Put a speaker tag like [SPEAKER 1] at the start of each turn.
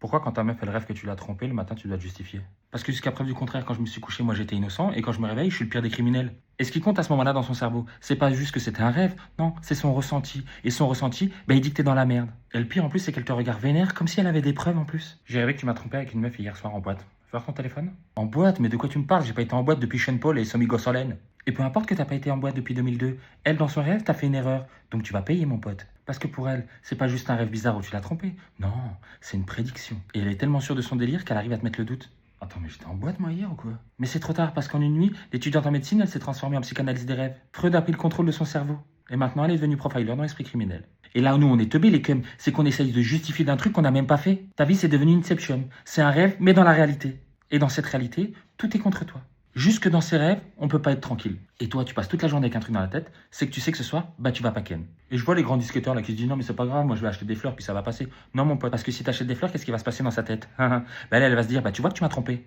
[SPEAKER 1] Pourquoi quand ta meuf elle rêve que tu l'as trompée, le matin tu dois te justifier? Parce que jusqu'à preuve du contraire, quand je me suis couché, moi j'étais innocent, et quand je me réveille, je suis le pire des criminels. Et ce qui compte à ce moment-là dans son cerveau, c'est pas juste que c'était un rêve, non, c'est son ressenti. Et son ressenti, bah il dit que t'es dans la merde. Et le pire en plus, c'est qu'elle te regarde vénère, comme si elle avait des preuves en plus. J'ai rêvé que tu m'as trompé avec une meuf hier soir en boîte. Fais voir ton téléphone? En boîte? Mais de quoi tu me parles? J'ai pas été en boîte depuis Sean Paul et Somigo Solène. Et peu importe que t'as pas été en boîte depuis 2002, elle dans son rêve, t'as fait une erreur. Donc tu vas payer mon pote. Parce que pour elle, c'est pas juste un rêve bizarre où tu l'as trompé. Non, c'est une prédiction. Et elle est tellement sûre de son délire qu'elle arrive à te mettre le doute. Attends, mais j'étais en boîte moi hier ou quoi? Mais c'est trop tard parce qu'en une nuit, l'étudiante en médecine, elle s'est transformée en psychanalyse des rêves. Freud a pris le contrôle de son cerveau. Et maintenant, elle est devenue profiler dans l'esprit criminel. Et là où nous on est teubés les cums, c'est qu'on essaye de justifier d'un truc qu'on n'a même pas fait. Ta vie c'est devenu Inception. C'est un rêve, mais dans la réalité. Et dans cette réalité, tout est contre toi. Jusque dans ces rêves, on peut pas être tranquille. Et toi, tu passes toute la journée avec un truc dans la tête, c'est que tu sais que ce soir, bah tu vas pas ken. Et je vois les grands disqueteurs là qui se disent non mais c'est pas grave, moi je vais acheter des fleurs puis ça va passer. Non mon pote, parce que si t'achètes des fleurs, qu'est-ce qui va se passer dans sa tête? Bah elle va se dire bah tu vois que tu m'as trompé.